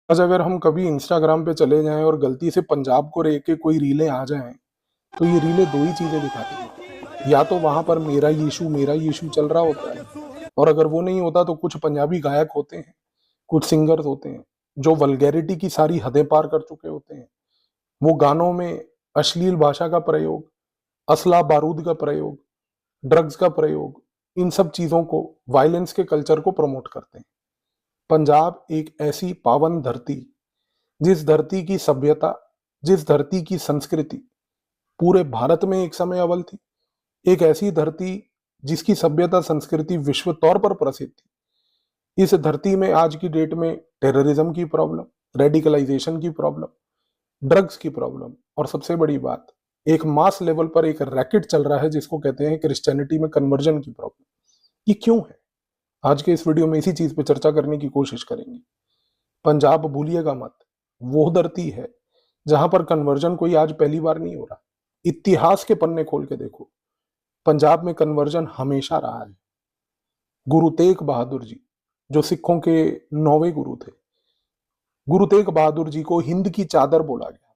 आज अगर हम कभी इंस्टाग्राम पे चले जाएँ और गलती से पंजाब को लेके कोई रीलें आ जाएँ, तो ये रीलें 2 ही चीज़ें दिखाती हैं। या तो वहाँ पर मेरा यीशु चल रहा होता है और अगर वो नहीं होता तो कुछ पंजाबी गायक होते हैं, कुछ सिंगर्स होते हैं, जो वल्गैरिटी की सारी हदें पार कर चुके होते हैं। वो गानों में अश्लील भाषा का प्रयोग, असला-बारूद का प्रयोग, ड्रग्स का प्रयोग, इन सब चीज़ों को, वायलेंस के कल्चर को प्रमोट करते हैं। पंजाब एक ऐसी पावन धरती, जिस धरती की सभ्यता, जिस धरती की संस्कृति पूरे भारत में एक समय अव्वल थी, एक ऐसी धरती जिसकी सभ्यता संस्कृति विश्व तौर पर प्रसिद्ध थी। इस धरती में आज की डेट में टेररिज्म की प्रॉब्लम, रेडिकलाइजेशन की प्रॉब्लम, ड्रग्स की प्रॉब्लम और सबसे बड़ी बात, एक मास लेवल पर एक रैकेट चल रहा है जिसको कहते हैं क्रिश्चियनिटी में कन्वर्जन की प्रॉब्लम। ये क्यों है? आज के इस वीडियो में इसी चीज पे चर्चा करने की कोशिश करेंगे। पंजाब भूलिएगा मत, वो धरती है जहां पर कन्वर्जन कोई आज पहली बार नहीं हो रहा। इतिहास के पन्ने खोल के देखो, पंजाब में कन्वर्जन हमेशा रहा है। गुरु तेग बहादुर जी, जो सिखों के 9वें गुरु थे, गुरु तेग बहादुर जी को हिंद की चादर बोला गया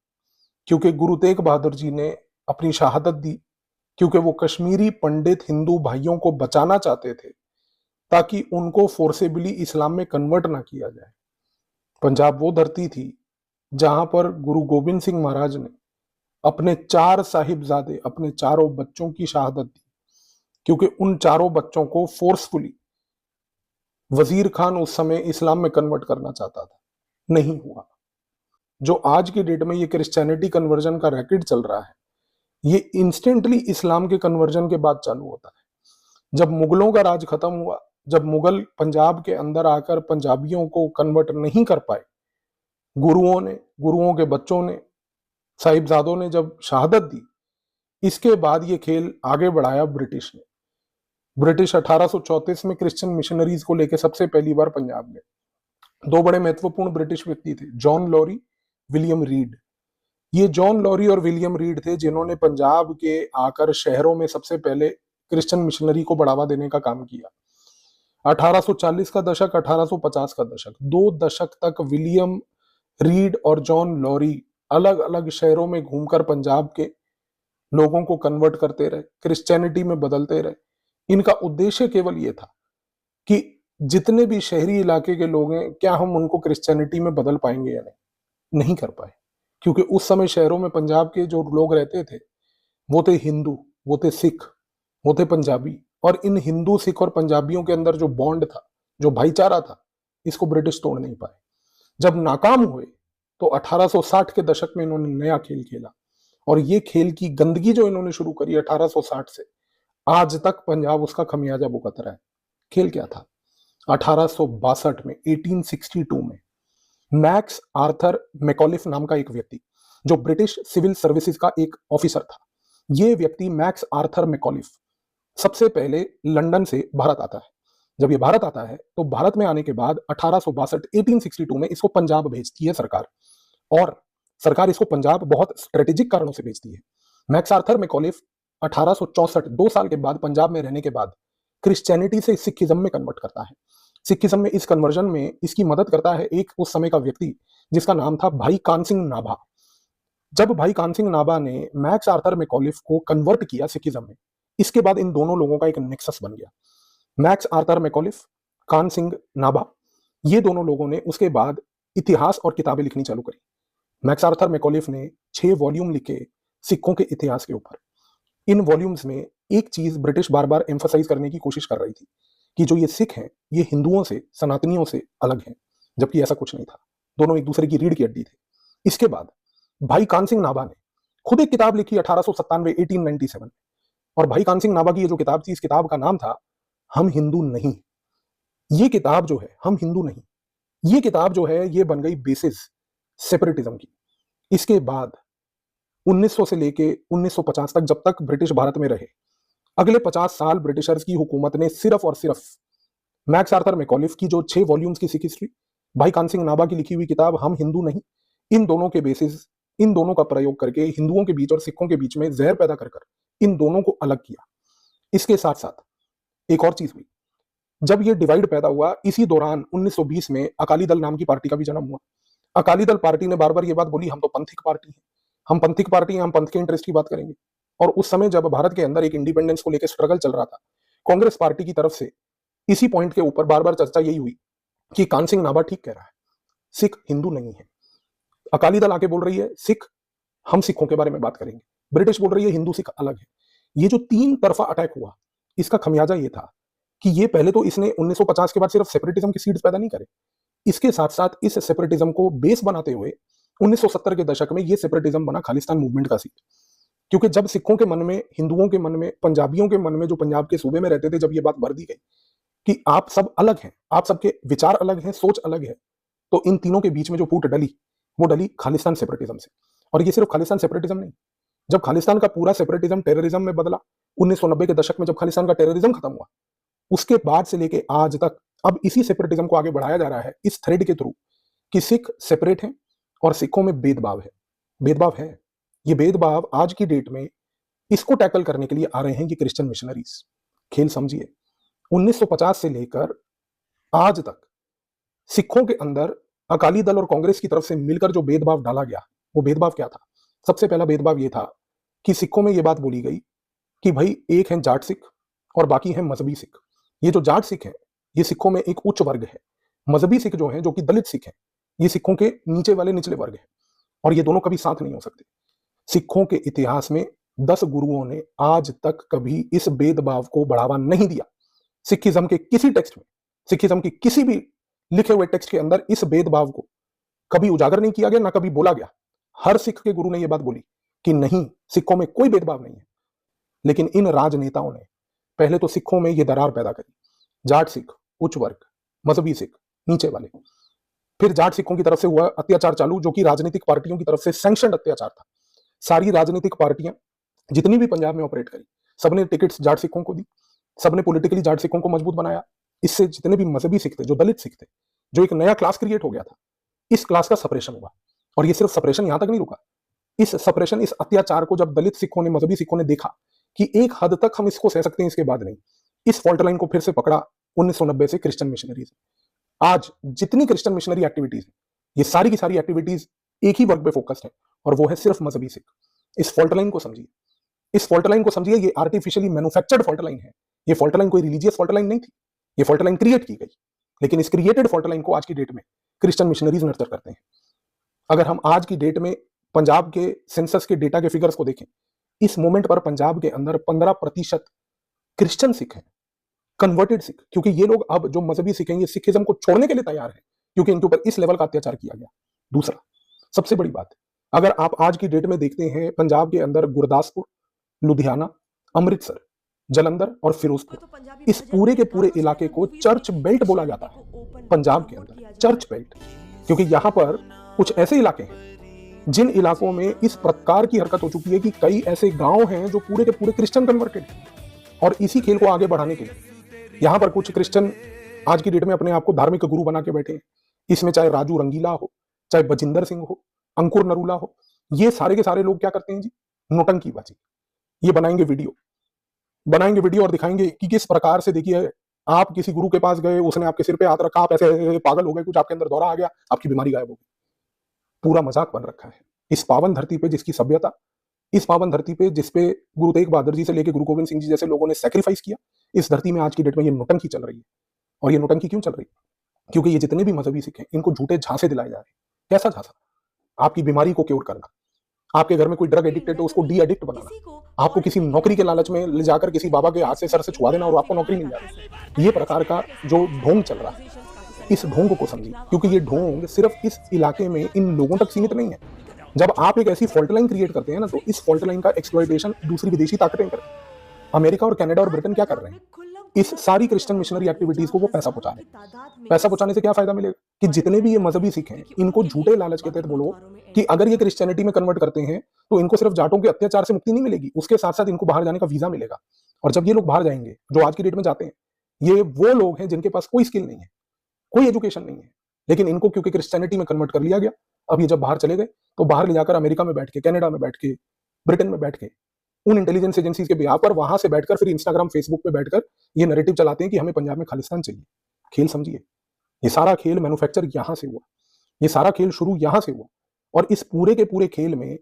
क्योंकि गुरु तेग बहादुर जी ने अपनी शहादत दी, क्योंकि वो कश्मीरी पंडित हिंदू भाइयों को बचाना चाहते थे ताकि उनको फोर्सेबली इस्लाम में कन्वर्ट ना किया जाए। पंजाब वो धरती थी जहां पर गुरु गोबिंद सिंह महाराज ने अपने 4 साहिबजादे, अपने चारों बच्चों की शहादत दी, क्योंकि उन चारों बच्चों को फोर्सफुली वजीर खान उस समय इस्लाम में कन्वर्ट करना चाहता था, नहीं हुआ। जो आज की डेट में ये क्रिश्चियनिटी कन्वर्जन का रैकेट चल रहा है, ये इंस्टेंटली इस्लाम के कन्वर्जन के बाद चालू होता है। जब मुगलों का राज खत्म हुआ, जब मुगल पंजाब के अंदर आकर पंजाबियों को कन्वर्ट नहीं कर पाए, गुरुओं ने, गुरुओं के बच्चों ने, साहिबजादों ने जब शहादत दी, इसके बाद ये खेल आगे बढ़ाया ब्रिटिश ने। ब्रिटिश 1834 में क्रिश्चियन मिशनरीज को लेकर सबसे पहली बार पंजाब गए। 2 बड़े महत्वपूर्ण ब्रिटिश व्यक्ति थे, जॉन लॉरी, विलियम रीड। ये जॉन लॉरी और विलियम रीड थे जिन्होंने पंजाब के आकर शहरों में सबसे पहले क्रिश्चियन मिशनरी को बढ़ावा देने का काम किया। 1840 का दशक, 1850 का दशक, 2 दशक तक विलियम रीड और जॉन लॉरी अलग अलग शहरों में घूमकर पंजाब के लोगों को कन्वर्ट करते रहे, क्रिश्चियनिटी में बदलते रहे। इनका उद्देश्य केवल ये था कि जितने भी शहरी इलाके के लोग हैं, क्या हम उनको क्रिश्चियनिटी में बदल पाएंगे या नहीं। नहीं कर पाए, क्योंकि उस समय शहरों में पंजाब के जो लोग रहते थे, वो थे हिंदू, वो थे सिख, वो थे पंजाबी। और इन हिंदू, सिख और पंजाबियों के अंदर जो बॉन्ड था, जो भाईचारा था, इसको ब्रिटिश तोड़ नहीं पाए। जब नाकाम हुए तो 1860 के दशक में इन्होंने नया खेल खेला, और ये खेल की गंदगी जो इन्होंने शुरू करी 1860 से, आज तक पंजाब उसका खमियाजा भुगत रहा है। खेल क्या था? 1862 में, 1862 में मैक्स आर्थर मैकॉलिफ नाम का एक व्यक्ति, जो ब्रिटिश सिविल सर्विसेज का एक ऑफिसर था, ये व्यक्ति मैक्स आर्थर मैकॉलिफ सबसे पहले लंदन से भारत आता है। जब ये भारत आता है तो भारत में आने के बाद 1862 में इसको पंजाब भेजती है सरकार, और सरकार इसको पंजाब बहुत स्ट्रेटेजिक कारणों से भेजती है। मैक्स आर्थर मैकॉलिफ 1864, 2 साल के बाद, पंजाब में रहने के बाद क्रिश्चियनिटी से सिखिज्म में कन्वर्ट करता है। सिखिज्म में इस कन्वर्जन में इसकी मदद करता है एक उस समय का व्यक्ति जिसका नाम था भाई कान सिंह नाभा। जब भाई कान सिंह नाभा ने मैक्स आर्थर मैकॉलिफ को कन्वर्ट किया सिखिज्म में, इसके बाद इन दोनों लोगों का एक नेक्सस बन गया। मैक्स आर्थर मैकॉलिफ, कान सिंह नाभा, ये दोनों लोगों ने उसके बाद इतिहास और किताबें लिखनी चालू करी। मैक्स आर्थर मैकॉलिफ ने 6 वॉल्यूम लिखे सिखों के इतिहास के ऊपर। इन वॉल्यूम्स में एक चीज ब्रिटिश बार बार एम्फसाइज करने की कोशिश कर रही थी कि जो ये सिख हैं, ये हिंदुओं से, सनातनियों से अलग हैं, जबकि ऐसा कुछ नहीं था। दोनों एक दूसरे की रीढ़ की हड्डी थे। इसके बाद भाई कान सिंह नाभा ने खुद एक किताब लिखी 1897, 1897, और भाई कान सिंह नाभा की ये जो किताब थी, इस किताब का नाम था हम हिंदू नहीं। ये किताब जो है, हम हिंदू नहीं, ये किताब जो है, ये बन गई बेसिस सेपरेटिज्म की। इसके बाद 1900 से लेके 1950 तक, जब तक ब्रिटिश भारत में रहे, अगले 50 साल ब्रिटिशर्स की हुकूमत ने सिर्फ और सिर्फ मैक्स आर्थर मैकॉलिफ की जो 6 वॉल्यूम्स की सिख हिस्ट्री, भाई कान सिंह नाभा की लिखी हुई किताब हम हिंदू नहीं, इन दोनों के बेसिस, इन दोनों का प्रयोग करके हिंदुओं के बीच और सिखों के बीच में जहर पैदा कर कर इन दोनों को अलग किया। इसके साथ साथ एक और चीज हुई, जब ये डिवाइड पैदा हुआ, इसी दौरान 1920 में अकाली दल नाम की पार्टी का भी जन्म हुआ। अकाली दल पार्टी ने बार बार ये बात बोली, हम तो पंथिक पार्टी हैं, हम पंथिक पार्टी हैं, हम पंथ के इंटरेस्ट की बात करेंगे। और उस समय जब भारत के अंदर एक इंडिपेंडेंस को लेकर स्ट्रगल चल रहा था, कांग्रेस पार्टी की तरफ से इसी पॉइंट के ऊपर बार बार चर्चा यही हुई कि कान सिंह नाभा ठीक कह रहा है, सिख हिंदू नहीं है। अकाली दल आके बोल रही है सिख, हम सिखों के बारे में बात करेंगे। ब्रिटिश बोल रही है हिंदू सिख अलग है। ये जो तीन तरफा अटैक हुआ, इसका खमियाजा ये था कि ये पहले तो इसने 1950 के बाद सिर्फ सेपरेटिज्म की सीड्स पैदा नहीं करे, इसके साथ साथ इस सेपरेटिज्म को बेस बनाते हुए 1970 के दशक में ये सेपरेटिज्म बना खालिस्तान मूवमेंट का सीड। क्योंकि जब सिखों के मन में, हिंदुओं के मन में, पंजाबियों के मन में, जो पंजाब के सूबे में रहते थे, जब ये बात भर दी गई कि आप सब अलग हैं, आप सबके विचार अलग हैं, सोच अलग है, तो इन तीनों के बीच में जो फूट डली, वो डली खालिस्तान सेपरेटिज्म से। और ये सिर्फ खालिस्तान सेपरेटिज्म नहीं, जब खालिस्तान का पूरा सेपरेटिज्म टेररिज्म में बदला 1990 के दशक में, जब खालिस्तान का टेररिज्म खत्म हुआ, उसके बाद से लेके आज तक अब इसी सेपरेटिज्म को आगे बढ़ाया जा रहा है इस थ्रेड के थ्रू कि सिख सेपरेट हैं और सिखों में भेदभाव है। भेदभाव है, ये भेदभाव आज की डेट में इसको टैकल करने के लिए आ रहे हैं कि क्रिश्चियन मिशनरीज। खेल समझिए, 1950 से लेकर आज तक सिखों के अंदर अकाली दल और कांग्रेस की तरफ से मिलकर जो भेदभाव डाला गया, वो भेदभाव क्या था? सबसे पहला भेदभाव ये था कि सिखों में ये बात बोली गई कि भाई एक हैं जाट सिख और बाकी हैं मजहबी सिख। ये जो जाट सिख हैं, ये सिखों में एक उच्च वर्ग है। मजहबी सिख जो हैं, जो कि दलित सिख हैं, ये सिखों के नीचे वाले निचले वर्ग हैं, और ये दोनों कभी साथ नहीं हो सकते। सिखों के इतिहास में 10 गुरुओं ने आज तक कभी इस भेदभाव को बढ़ावा नहीं दिया। सिखिज्म के किसी टेक्स्ट में, सिखिज्म की किसी भी लिखे हुए टेक्स्ट के अंदर इस भेदभाव को कभी उजागर नहीं किया गया, ना कभी बोला गया। हर सिख के गुरु ने यह बात बोली कि नहीं, सिखों में कोई भेदभाव नहीं है। लेकिन इन राजनेताओं ने पहले तो सिखों में यह दरार पैदा करी, जाट सिख उच्च वर्ग, मजहबी सिख नीचे वाले। फिर जाट सिखों की तरफ से हुआ अत्याचार चालू, जो कि राजनीतिक पार्टियों की तरफ से सैंक्शनड अत्याचार था। सारी राजनीतिक पार्टियां जितनी भी पंजाब में ऑपरेट करी, सबने टिकट्स जाट सिखों को दी, सबने पॉलिटिकली जाट सिखों को मजबूत बनाया। इससे जितने भी मजहबी सिख थे, जो दलित सिख थे, जो एक नया क्लास क्रिएट हो गया था, इस क्लास का सपरेशन हुआ। और ये सिर्फ सपरेशन यहां तक नहीं रुका, इस सपरेशन, इस अत्याचार को जब दलित सिखों ने, मजहबी सिखों ने देखा कि एक हद तक हम इसको सह सकते हैं, इसके बाद नहीं, इस फॉल्ट लाइन को फिर से पकड़ा 1990 से क्रिश्चियन मिशनरीज। आज जितनी क्रिश्चियन मिशनरी एक्टिविटीज है, ये सारी की सारी एक्टिविटीज एक ही वर्ग पे फोकस्ड है, और वो है सिर्फ मजहबी सिख। इस फॉल्ट लाइन को समझिए, इस फॉल्ट लाइन को समझिए। ये आर्टिफिशियली मैन्युफैक्चर्ड फॉल्ट लाइन है। ये फॉल्ट लाइन कोई रिलीजियस फॉल्ट लाइन नहीं थी, ये फॉल्ट लाइन क्रिएट की गई। लेकिन इस क्रिएटेड फॉल्ट लाइन को आज की डेट में क्रिश्चियन मिशनरीज नर्चर करते हैं। अगर हम आज की डेट में पंजाब के सेंसस के डेटा के फिगर्स को देखें, इस मोमेंट पर पंजाब के अंदर 15% क्रिश्चियन सिख हैं, कन्वर्टेड सिख। क्योंकि ये लोग अब जो मजहबी सिख हैं, ये सिखिज्म को छोड़ने के लिए तैयार हैं, क्योंकि इनके ऊपर इस लेवल का अत्याचार किया गया। दूसरा सबसे बड़ी बात, अगर आप आज की डेट में देखते हैं, पंजाब के अंदर गुरदासपुर, लुधियाना, अमृतसर, जलंधर और फिरोजपुर, इस पूरे के पूरे इलाके को चर्च बेल्ट बोला जाता है। पंजाब के अंदर चर्च बेल्ट, क्योंकि यहां पर कुछ ऐसे इलाके हैं जिन इलाकों में इस प्रकार की हरकत हो चुकी है कि कई ऐसे गांव हैं जो पूरे के पूरे क्रिश्चियन कन्वर्टेड हैं। और इसी खेल को आगे बढ़ाने के लिए यहां पर कुछ क्रिश्चियन आज की डेट में अपने आप को धार्मिक गुरु बना के बैठे हैं। इसमें चाहे राजू रंगीला हो, चाहे बजिंदर सिंह हो, अंकुर नरूला हो, ये सारे के सारे लोग क्या करते हैं जी? नोटंकीबाजी। ये बनाएंगे वीडियो और दिखाएंगे कि किस प्रकार से, देखिए आप किसी गुरु के पास गए, उसने आपके सिर पे हाथ रखा, आप ऐसे पागल हो गए, कुछ आपके अंदर दौरा आ गया, आपकी बीमारी गायब हो गई। पूरा मजाक बन रखा है इस पावन धरती पे, जिसकी सभ्यता, इस पावन धरती पे जिसपे गुरु तेग बहादुर जी से लेकर गुरु गोविंद सिंह जी जैसे लोगों ने सैक्रिफाइस किया। इस धरती में आज की डेट में ये नोटंकी चल रही है। और ये नोटंकी क्यों चल रही है? क्योंकि ये जितने भी मजहबी सिख हैं, इनको झूठे झांसे दिलाए जा रहे हैं। कैसा झांसा? आपकी बीमारी को क्योर करना, आपके घर में कोई ड्रग एडिक्टेड है उसको डी एडिक्ट बनाना, आपको किसी नौकरी के लालच में ले जाकर किसी बाबा के हाथ से सर से छुआ देना और आपको नौकरी मिल जाए। ये प्रकार का जो ढोंग चल रहा है, इस ढोंग को समझिए, क्योंकि ये ढोंग सिर्फ इस इलाके में इन लोगों तक सीमित नहीं है। जब आप एक ऐसी फॉल्ट लाइन क्रिएट करते हैं ना, तो इस फॉल्ट लाइन का एक्सप्लॉइटेशन दूसरी विदेशी ताकतें करती हैं। अमेरिका और कनाडा और ब्रिटेन क्या कर रहे हैं? इस सारी क्रिश्चियन मिशनरी एक्टिविटीज को वो पैसा पहुंचा रहे हैं। पैसा पहुंचाने से क्या फायदा मिलेगा? कि जितने भी ये मजहबी सिख हैं, इनको झूठे लालच के तहत बोलो कि अगर ये क्रिश्चियनिटी में कन्वर्ट करते हैं तो इनको सिर्फ जाटों के अत्याचार से मुक्ति नहीं मिलेगी, उसके साथ साथ इनको बाहर जाने का वीजा मिलेगा। और जब ये लोग बाहर जाएंगे, जो आज की डेट में जाते हैं, ये वो लोग हैं जिनके पास कोई स्किल नहीं है, कोई एजुकेशन नहीं है, लेकिन इनको क्योंकि क्रिश्चियनिटी में कन्वर्ट कर लिया गया, अब ये जब बाहर चले गए तो बाहर ले जाकर अमेरिका में बैठ के, कनाडा में बैठ के, ब्रिटेन में बैठ के, उन इंटेलिजेंस एजेंसीज के बिहाफ पर वहां से बैठकर फिर इंस्टाग्राम, फेसबुक पे बैठकर ये नैरेटिव चलाते हैं कि हमें पंजाब में खालिस्तान चाहिए। खेल समझिए, ये सारा खेल मैन्युफैक्चर यहां से हुआ। ये सारा खेल शुरू यहां से हुआ और इस पूरे के पूरे खेल में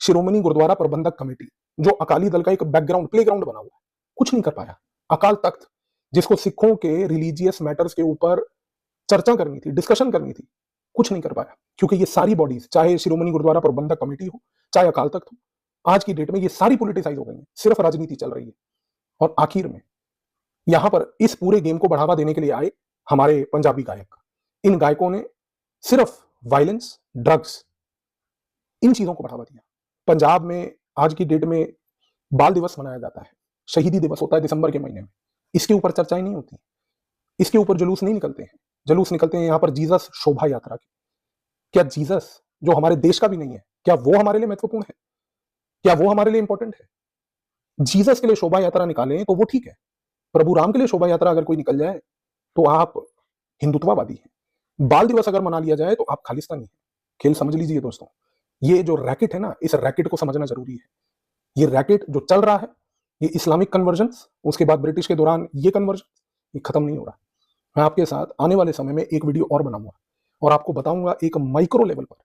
शिरोमणि गुरुद्वारा प्रबंधक कमेटी, जो अकाली दल का एक बैकग्राउंड प्लेग्राउंड बना हुआ है, कुछ नहीं कर पाया। अकाल तख्त, जिसको सिखों के रिलीजियस मैटर्स के ऊपर चर्चा करनी थी, डिस्कशन करनी थी, कुछ नहीं कर पाया, क्योंकि ये सारी बॉडीज, चाहे शिरोमणि गुरुद्वारा प्रबंधक कमेटी हो, चाहे अकाल तख्त हो, आज की डेट में ये सारी पॉलिटिसाइज हो गई है, सिर्फ राजनीति चल रही है। और आखिर में यहां पर इस पूरे गेम को बढ़ावा देने के लिए आए हमारे पंजाबी गायक। इन गायकों ने सिर्फ वायलेंस, ड्रग्स, इन चीजों को बढ़ावा दिया। पंजाब में आज की डेट में बाल दिवस मनाया जाता है, शहीदी दिवस होता है दिसंबर के महीने में, इसके ऊपर चर्चाएं नहीं होती, इसके ऊपर जुलूस नहीं निकलते हैं। जुलूस निकलते हैं यहाँ पर जीसस शोभा यात्रा के। क्या जीसस, जो हमारे देश का भी नहीं है, क्या वो हमारे लिए महत्वपूर्ण है? क्या वो हमारे लिए इंपॉर्टेंट है? जीसस के लिए शोभा यात्रा निकालें तो वो ठीक है, प्रभु राम के लिए शोभा यात्रा अगर कोई निकल जाए तो आप हिंदुत्ववादी हैं। बाल दिवस अगर मना लिया जाए तो आप खालिस्तानी हैं। खेल समझ लीजिए दोस्तों, ये जो रैकेट है ना, इस रैकेट को समझना जरूरी है। ये रैकेट जो चल रहा है, ये इस्लामिक कन्वर्जन्स, उसके बाद ब्रिटिश के दौरान ये कन्वर्जन, ये खत्म नहीं हो रहा। मैं आपके साथ आने वाले समय में एक वीडियो और बनाऊंगा और आपको बताऊंगा एक माइक्रो लेवल पर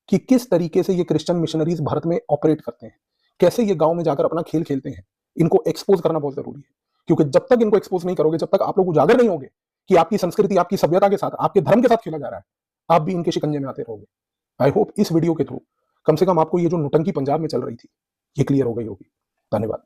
कि किस तरीके से ये क्रिश्चियन मिशनरीज भारत में ऑपरेट करते हैं, कैसे ये गांव में जाकर अपना खेल खेलते हैं। इनको एक्सपोज करना बहुत जरूरी है, क्योंकि जब तक इनको एक्सपोज नहीं करोगे, जब तक आप लोग उजागर नहीं होंगे कि आपकी संस्कृति, आपकी सभ्यता के साथ, आपके धर्म के साथ खेला जा रहा है, आप भी इनके शिकंजे में आते रहोगे। आई होप इस वीडियो के थ्रू कम से कम आपको ये जो नौटंकी पंजाब में चल रही थी, ये क्लियर हो गई होगी। धन्यवाद।